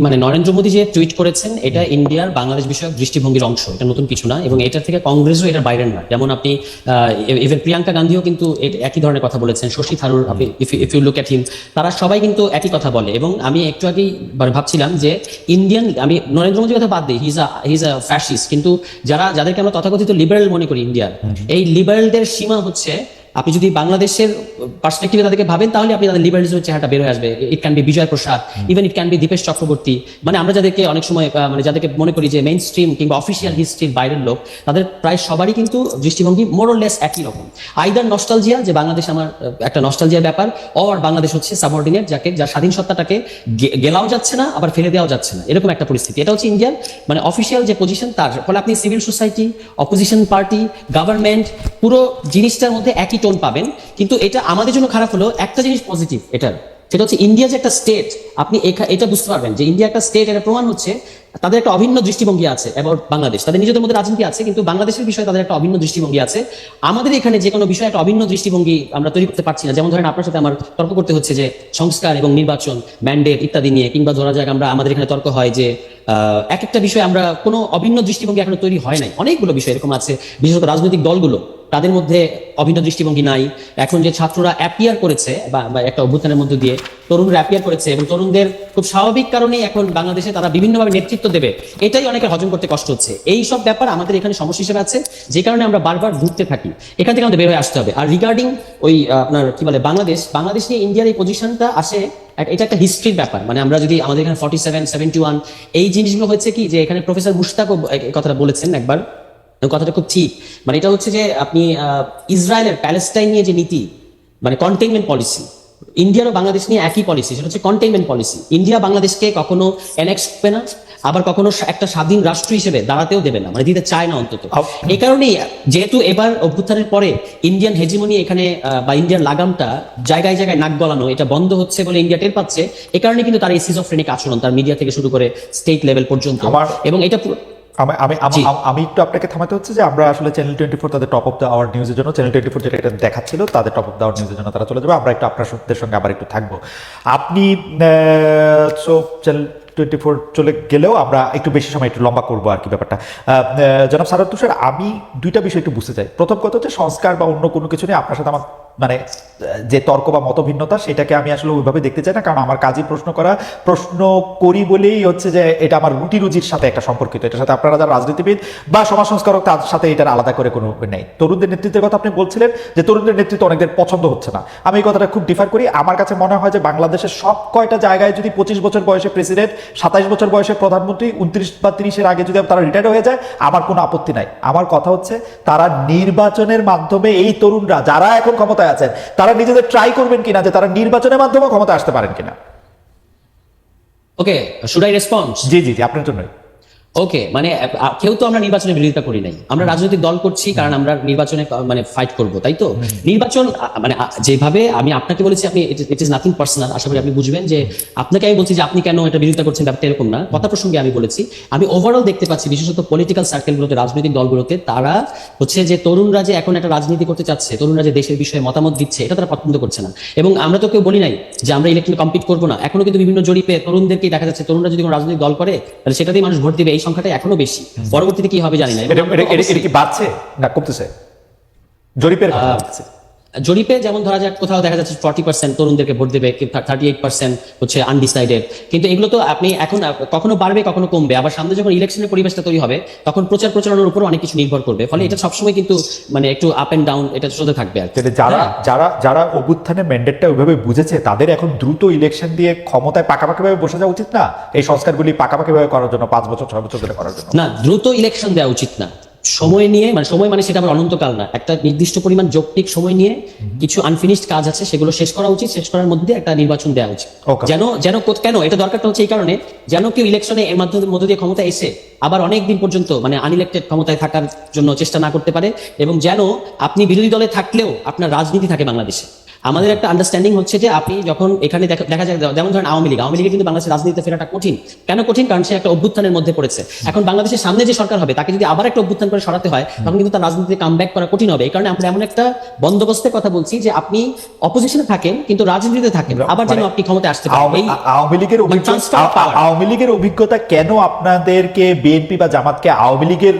মানে নরেন্দ্র মোদী যে টুইট করেছেন এটা ইন্ডিয়ার বাংলাদেশ বিষয়ক দৃষ্টিভঙ্গির অংশ, এটা নতুন কিছু না, এবং এটার থেকে কংগ্রেসও এটার বাইরের না। যেমন আপনি ইভেন প্রিয়াঙ্কা গান্ধীও কিন্তু একই ধরনের কথা বলেছেন, শশী থারুর, আপনি ইফ ইউ লুক এট হিম, তারা সবাই কিন্তু একই কথা বলে। এবং আমি একটু আগেই ভাবছিলাম যে আমি নরেন্দ্র মোদীর কথা বাদ দিই, হিজ আ ফ্যাসিস্ট, কিন্তু যাদেরকে আমরা তথাকথিত লিবারেল মনে করি ইন্ডিয়ার, এই লিবারেলদের সীমা হচ্ছে, আপনি যদি বাংলাদেশের পার্সপেক্টিভে তাদেরকে ভাবেন তাহলে আপনি তাদের লিবারেলিজমের চেহারাটা বের হয়ে আসবে। It can be Vijay Prasad, even it can be Dipesh Chakrabarty. মানে আমরা যাদেরকে অনেক সময় মানে যাদেরকে মনে করি যে মেইন স্ট্রিম কিংবা অফিসিয়াল হিস্ট্রির বাইরের লোক, তাদের প্রায় সবারই কিন্তু দৃষ্টিভঙ্গি মোর অর লেস একই রকম। আইদার নস্টালজিয়া, যে বাংলাদেশ আমার একটা নস্টালজিয়ার ব্যাপার, অর বাংলাদেশ হচ্ছে সাবঅর্ডিনেট, যার স্বাধীন সত্তাটাকে গেলাও যাচ্ছে না আবার ফেলে দেওয়াও যাচ্ছে না, এরকম একটা পরিস্থিতি। এটা হচ্ছে ইন্ডিয়ার মানে অফিসিয়াল যে পজিশন, তার ফলে আপনি civil society, opposition party, government, পুরো জিনিসটার মধ্যে একই টোন পাবেন। কিন্তু এটা আমাদের জন্য খারাপ হলো, একটা জিনিস পজিটিভ এটার, সেটা হচ্ছে ইন্ডিয়া যে একটা স্টেট, আপনি এটা বুঝতে পারবেন যে ইন্ডিয়া একটা স্টেট, এটা প্রমাণ হচ্ছে তাদের একটা অভিন্ন দৃষ্টিভঙ্গি আছে অ্যাবাউট বাংলাদেশ। তাদের নিজেদের মধ্যে রাজনীতি আছে, কিন্তু বাংলাদেশের বিষয়ে তাদের একটা অভিন্ন দৃষ্টিভঙ্গি আছে। আমাদের এখানে যে কোনো বিষয়ে একটা অভিন্ন দৃষ্টিভঙ্গি আমরা তৈরি করতে পারছি না। যেমন ধরেন আপনার সাথে আমার তর্ক করতে হচ্ছে যে সংস্কার এবং নির্বাচন, ম্যান্ডেট ইত্যাদি নিয়ে, কিংবা ধরা যাক আমাদের এখানে তর্ক হয় যে এক একটা বিষয়ে আমরা কোনো অভিন্ন দৃষ্টিভঙ্গি এখনো তৈরি হয় নাই। অনেকগুলো বিষয় এরকম আছে, বিশেষত রাজনৈতিক দলগুলো, তাদের মধ্যে অভিন্ন দৃষ্টিভঙ্গি নাই। এখন যে ছাত্ররা অ্যাপিয়ার করেছে বা একটা অভ্যুত্থানের মধ্যে দিয়ে তরুণরা অ্যাপিয়ার করেছে, এবং তরুণদের খুব স্বাভাবিক কারণেই এখন বাংলাদেশে তারা বিভিন্নভাবে নেতৃত্ব দেবে, এটাই অনেকের হজম করতে কষ্ট হচ্ছে। এই সব ব্যাপার আমাদের এখানে সমস্যা হিসেবে আছে, যে কারণে আমরা বারবার ঘুরতে থাকি। এখান থেকে আমাদের বের হয়ে আসতে হবে। আর রিগার্ডিং ওই আপনার কি বলে বাংলাদেশ নিয়ে ইন্ডিয়ার এই পজিশনটা আসে, এটা একটা হিস্ট্রির ব্যাপার। মানে আমরা যদি আমাদের এখানে 47, 71 এই জিনিসগুলো হচ্ছে কি, যে এখানে প্রফেসর মুশতাকও কথাটা বলেছেন একবার, কথাটা খুব ঠিক। মানে এটা হচ্ছে যে আপনি ইসরায়েলের প্যালেস্টাইন নিয়ে যে নীতি, মানে কন্টেইনমেন্ট পলিসি, ইন্ডিয়ার ও বাংলাদেশ নিয়ে একই পলিসি, সেটা হচ্ছে কন্টেইনমেন্ট পলিসি। ইন্ডিয়া বাংলাদেশকে কখনো অ্যানেক্স করবে না, আবার কখনো একটা স্বাধীন রাষ্ট্র হিসেবে দাঁড়াতেও দেবে না, মানে দিতে চায় না অন্তত। এই কারণেই যেহেতু এবার অভ্যুত্থানের পরে ইন্ডিয়ান হেজিমনি এখানে বা ইন্ডিয়ান লাগামটা জায়গায় জায়গায় নাক গলানো, এটা বন্ধ হচ্ছে বলে ইন্ডিয়া টের পাচ্ছে। এই কারণে কিন্তু তার এই সিজোফ্রেনিক আচরণ, তার মিডিয়া থেকে শুরু করে স্টেট লেভেল পর্যন্ত। এবং এটা আমি একটু আপনাকে থামাতে হচ্ছে যে আমরা আসলে চ্যানেল 24 তাদের টপ অফ দ্য আওয়ার নিউজের জন্য, চ্যানেল 24 যেটা এটা দেখাচ্ছিল তাদের টপ অফ দ্য আওয়ার নিউজের জন্য তারা চলে যাবে। আমরা একটু আপনাদের সঙ্গে আবার একটু থাকবো। আপনি চ্যানেল 24 চলে গেলেও আমরা একটু বেশি সময় একটু লম্বা করবো আর কি ব্যাপারটা। জনাব সারোয়ার তুষার, আমি দুইটা বিষয় একটু বুঝতে চাই। প্রথম কথা হচ্ছে সংস্কার বা অন্য কোনো কিছু নিয়ে আপনার সাথে আমার মানে যে তর্ক বা মতভিন্নতা, সেটাকে আমি আসলে ওইভাবে দেখতে চাই না। কারণ আমার কাজই প্রশ্ন করি বলেই হচ্ছে যে এটা আমার রুটি রুজির সাথে একটা সম্পর্কিত। এটার সাথে আপনারা যারা রাজনীতিবিদ বা সমাজ সংস্কারক, তার সাথে এটার আলাদা করে কোনো নেই। তরুণদের নেতৃত্বের কথা আপনি বলছিলেন যে তরুণদের নেতৃত্ব অনেকদের পছন্দ হচ্ছে না। আমি এই কথাটা খুব ডিফার করি। আমার কাছে মনে হয় যে বাংলাদেশের সব কয়টা জায়গায় যদি 25 বছর বয়সে প্রেসিডেন্ট, 27 বছর বয়সে প্রধানমন্ত্রী, 29 বা 30-এর আগে যদি তারা রিটায়ার হয়ে যায়, আমার কোনো আপত্তি নাই। আমার কথা হচ্ছে তারা নির্বাচনের মাধ্যমে, এই তরুণরা যারা এখন ক্ষমতায় আছেন, তারা নিজেদের ট্রাই করবেন কিনা যে তারা নির্বাচনের মাধ্যমে ক্ষমতা আসতে পারেন কিনা। ওকে, শুড আই রেসপন্ড? জি জি জি, আপনার জন্যই। ওকে, মানে কেউ তো আমরা নির্বাচনের বিরোধিতা করি নাই, আমরা রাজনৈতিক দল করছি কারণ আমরা নির্বাচনে মানে ফাইট করব, তাই তো? নির্বাচন মানে যেভাবে আমি আপনাকে বলেছি, আপনি ইট ইজ নাথিং পার্সোনাল, আশা করি আপনি বুঝবেন যে আপনাকে আমি বলছি যে আপনি কেন এটা বিরোধিতা করছেন, ব্যাপারটা এরকম না। কথা প্রসঙ্গে আমি বলেছি, আমি ওভারঅল দেখতে পাচ্ছি বিশেষত পলিটিক্যাল সার্কেলগুলোতে, রাজনৈতিক দলগুলোতে, তারা হচ্ছে যে তরুণরা যে এখন একটা রাজনীতি করতে চাচ্ছে, তরুণরা যে দেশের বিষয়ে মতামত দিচ্ছে, এটা তারা পছন্দ করছে না। এবং আমরা তো কেউ বলি নাই যে আমরা ইলেকশনে কম্পিট করবো না। এখনো কিন্তু বিভিন্ন জরিপে তরুণদেরকেই দেখা যাচ্ছে, তরুণরা যদি কোনো রাজনৈতিক দল করে তাহলে সেটাতেই মানুষ ভোট দিবে, এই সংখ্যাটা এখনো বেশি। পরবর্তীতে কি হবে জানি না। এটা কি বাড়ছে না কমতেছে জরিপে? যেমন ধরা যাক কোথাও দেখা যাচ্ছে 40% তরুণদেরকে ভোট দেবে, 38% হচ্ছে আনডিসাইডেড। কিন্তু এগুলো তো আপনি এখন কখনো বাড়বে কখনো কমবে। আবার সামনে যখন ইলেকশনের পরিবেশটা তৈরি হবে তখন প্রচারণার উপর অনেক কিছু নির্ভর করবে। ফলে এটা সবসময় কিন্তু মানে একটু আপ এন্ড ডাউন, এটা চলতে থাকবে। যারা অভ্যুত্থানের ম্যান্ডেটটা ওইভাবে বুঝেছে, তাদের এখন দ্রুত ইলেকশন দিয়ে ক্ষমতায় পাকাপাকিভাবে বসে যাওয়া উচিত না, এই সংস্কারগুলি পাকাপাকিভাবে করার জন্য, 5 বছর 6 বছর ধরে করার জন্য। না, দ্রুত ইলেকশন দেওয়া উচিত না। সময় নিয়ে, মানে সময় মানে সেটা আবার অনন্তকাল না, একটা নির্দিষ্ট পরিমাণ যৌক্তিক সময় নিয়ে কিছু আনফিনিশড কাজ আছে সেগুলো শেষ করা উচিত, শেষ করার মধ্যে একটা নির্বাচন দেওয়া উচিত। কেন এটা দরকারটা হচ্ছে এই কারণে, যেন কেউ ইলেকশনে এর মধ্য দিয়ে ক্ষমতা এসে আবার অনেক দিন পর্যন্ত মানে আনইলেক্টেড ক্ষমতায় থাকার জন্য চেষ্টা না করতে পারে, এবং যেন আপনি বিরোধী দলে থাকলেও আপনার রাজনীতি থাকে বাংলাদেশে। আমাদের একটা আন্ডারস্ট্যান্ডিং হচ্ছে যে আপনি যখন এখানে দেখা যায়, যেমন ধরেন আওয়ামী লীগের কিন্তু বাংলাদেশের রাজনীতিতে ফেরাটা কঠিন। কেন কঠিন? কারণ সে একটা অভ্যুত্থানের মধ্যে পড়েছে। এখন বাংলাদেশের সামনে যে সরকার হবে তাকে যদি আবার একটা অভ্যুত্থান করে সরাতে হয়, তখন কিন্তু তার রাজনীতিতে কামব্যাক করা কঠিন হবে। এই কারণে আমরা এমন একটা বন্দোবস্তের কথা বলছি যে আপনি অপোজিশনে থাকেন কিন্তু রাজনীতিতে থাকেন, আবার যেন আপনি ক্ষমতায় আসতে পারেন। এই আওয়ামী লীগের অভিজ্ঞতা কেন আপনাদেরকে বিএনপি বা জামাতকে আওয়ামী লীগের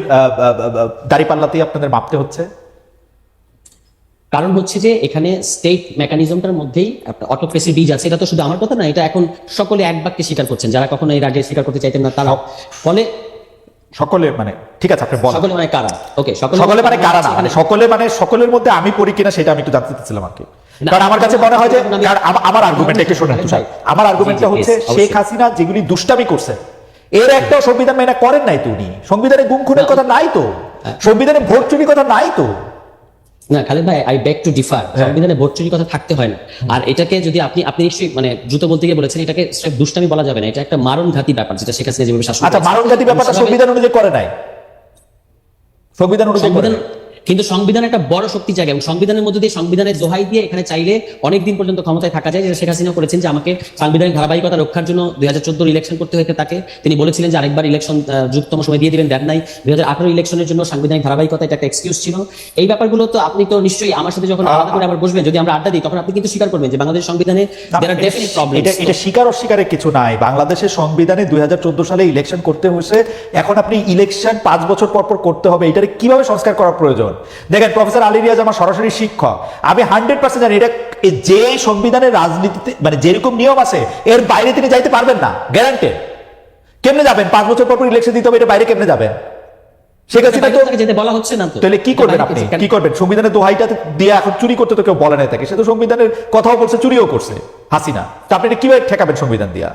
দাঁড়িপাল্লাতেই আপনাদের মাপতে হচ্ছে? কারণ হচ্ছে যে এখানে স্টেট মেকানিজমটার মধ্যেই অটোক্রেসির বীজ আছে। এটা তো শুধু আমার কথা না, এটা এখন সকলে এক বাক্যে স্বীকার করছেন, যারা কখনো এর আগে স্বীকার করতে চাইতেন না তারা। ফলে সকলে মানে ঠিক আছে, আপনি বলেন সকলে মানে কারা? ওকে, সকলে মানে কারা না, মানে সকলে মানে সকলের মধ্যে আমি পড়ি কিনা সেটা আমি একটু জানতে চাচ্ছিলাম আর কি। কারণ আমার কাছে মনে হয় যে, কারণ আমার আর্গুমেন্ট একটু শোনেন তুষার, আমার আর্গুমেন্টটা হচ্ছে শেখ হাসিনা যেগুলি দুষ্টামি করছে এর একটা সংবিধান মেনে করেন নাই তো উনি, সংবিধানে গুম খুনের কথা নাই তো, সংবিধানে ভোট চুরির কথা নাই তো। না খালেদ ভাই, আই বেগ টু ডিফার। সংবিধানে ভোট চুরির কথা থাকতে হয় না। আর এটাকে যদি আপনি নিশ্চয়ই মানে দ্রুত বলতে গিয়ে বলেছেন, এটাকে দুষ্টামি বলা যাবে না, এটা একটা মারণঘাতী ব্যাপার যেটা শেখ হাসিনা যেভাবে শাসন আচ্ছা, মারণঘাতী ব্যাপারটা সংবিধান অনুযায়ী করে নাই, সংবিধান অনুযায়ী করে নাই। কিন্তু সংবিধান একটা বড় শক্তি জায়গা, এবং সংবিধানের মধ্যে দিয়ে সংবিধানের দোহাই দিয়ে এখানে চাইলে অনেকদিন পর্যন্ত ক্ষমতায় থাকা যায়, যেটা শেখ হাসিনা করেছেন যে আমাকে সাংবিধানিক ধারাবাহিকতা রক্ষার জন্য 2014 ইলেকশন করতে হয়েছে তাকে। তিনি বলেছিলেন যে আরেকবার ইলেকশন যুক্ততম সময় দিয়ে দিবেন, দেন নাই। 2018 ইলেকশনের জন্য সাংবিধানিক ধারাবাহিকতা এটা একটা এক্সকিউজ ছিল। এই ব্যাপারগুলো তো আপনি তো নিশ্চয়ই আমার সাথে যখন আলাদা করে আবার বসবেন, যদি আমরা আড্ডা দিই, তখন আপনি কিন্তু স্বীকার করবেন যে বাংলাদেশ সংবিধানে there are definite problems। এটা স্বীকার অস্বীকারের কিছু নাই। বাংলাদেশের সংবিধানে 2014 সালে ইলেকশন করতে হয়েছে, এখন আপনি ইলেকশন 5 বছর পর পর করতে হবে, এটারে কিভাবে সংস্কার করা প্রয়োজন? দেখেন, প্রফেসর আলী রিয়াজ আমার সরাসরি শিক্ষক, আমি 100% জানি এটা যে সংবিধানের রাজনীতিতে মানে যেরকম নিয়ম আছে এর বাইরে তিনি যাইতে পারবেন না, গ্যারান্টেড। কেমনে যাবেন? 5 বছর পর পর ইলেকশন দিতে হবে, এটা বাইরে কেমনে যাবেন? শেখ হাসিনা তো যেতে বলা হচ্ছে না তো, তাহলে কি করবেন আপনি? কি করবেন? সংবিধানের দোহাইটা দিয়ে এখন চুরি করতে তো কেউ বলে নাই তাকে, সে তো সংবিধানের কথাও বলছে, চুরিও করছে হাসিনা। তা আপনি এটা কিভাবে ঠেকাবেন সংবিধান দিয়া?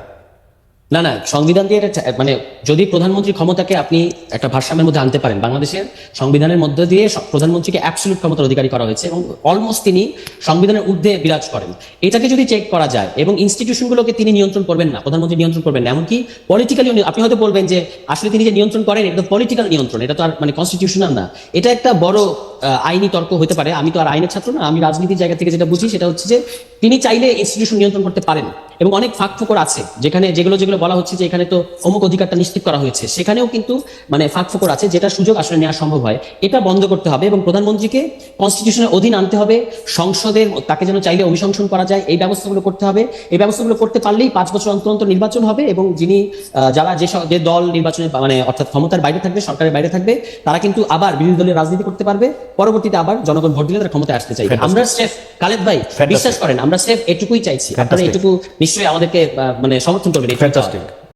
না সংবিধান দিয়ে এটা মানে যদি প্রধানমন্ত্রী ক্ষমতাকে আপনি একটা ভারসাম্যের মধ্যে আনতে পারেন, বাংলাদেশের সংবিধানের মধ্যে দিয়ে প্রধানমন্ত্রীকে অ্যাবসলিউট ক্ষমতার অধিকারী করা হয়েছে এবং অলমোস্ট তিনি সংবিধানের ঊর্ধ্বে বিরাজ করেন। এটাকে যদি চেক করা যায় এবং ইনস্টিটিউশনগুলোকে তিনি নিয়ন্ত্রণ করবেন না, প্রধানমন্ত্রী নিয়ন্ত্রণ করবেন না, এমনকি পলিটিক্যালি আপনি হয়তো বলবেন যে আসলে তিনি যে নিয়ন্ত্রণ করেন এটা তো পলিটিক্যাল নিয়ন্ত্রণ, এটা তো আর মানে কনস্টিটিউশনাল না। এটা একটা বড় আইনি তর্ক হতে পারে। আমি তো আর আইনের ছাত্র না, আমি রাজনীতির জায়গা থেকে যেটা বুঝি সেটা হচ্ছে যে তিনি চাইলে ইনস্টিটিউশন নিয়ন্ত্রণ করতে পারেন, এবং অনেক ফাঁক ফোকর আছে যেখানে যেগুলো বলা হচ্ছে যে এখানে তো অমুক অধিকারটা নিশ্চিত করা হয়েছে, সেখানেও কিন্তু মানে ফাঁক ফোকর আছে, যেটা সুযোগ আসলে নেওয়া সম্ভব হয়। এটা বন্ধ করতে হবে এবং প্রধানমন্ত্রীকে কনস্টিটিউশনের অধীন আনতে হবে, সংসদের তাকে যেন চাইলে অভিশংসন করা যায়, এই ব্যবস্থাগুলো করতে হবে। এই ব্যবস্থাগুলো করতে পারলেই 5 বছর অন্তর অন্তর নির্বাচন হবে, এবং যিনি যারা যে দল নির্বাচনে মানে অর্থাৎ ক্ষমতার বাইরে থাকবে, সরকারের বাইরে থাকবে, তারা কিন্তু আবার বিরোধী দলের রাজনীতি করতে পারবে, পরবর্তীতে আবার জনগণ ভোট দিলে তারা ক্ষমতায় আসতে চাইবে। আমরা সেফ খালেদ ভাই, বিশ্বাস করেন আমরা সেফ এটুকুই চাইছি, আপনারা এটুকু নিশ্চয়ই আমাদেরকে মানে সমর্থন করবেন। ফ্যান্টাস্টিক।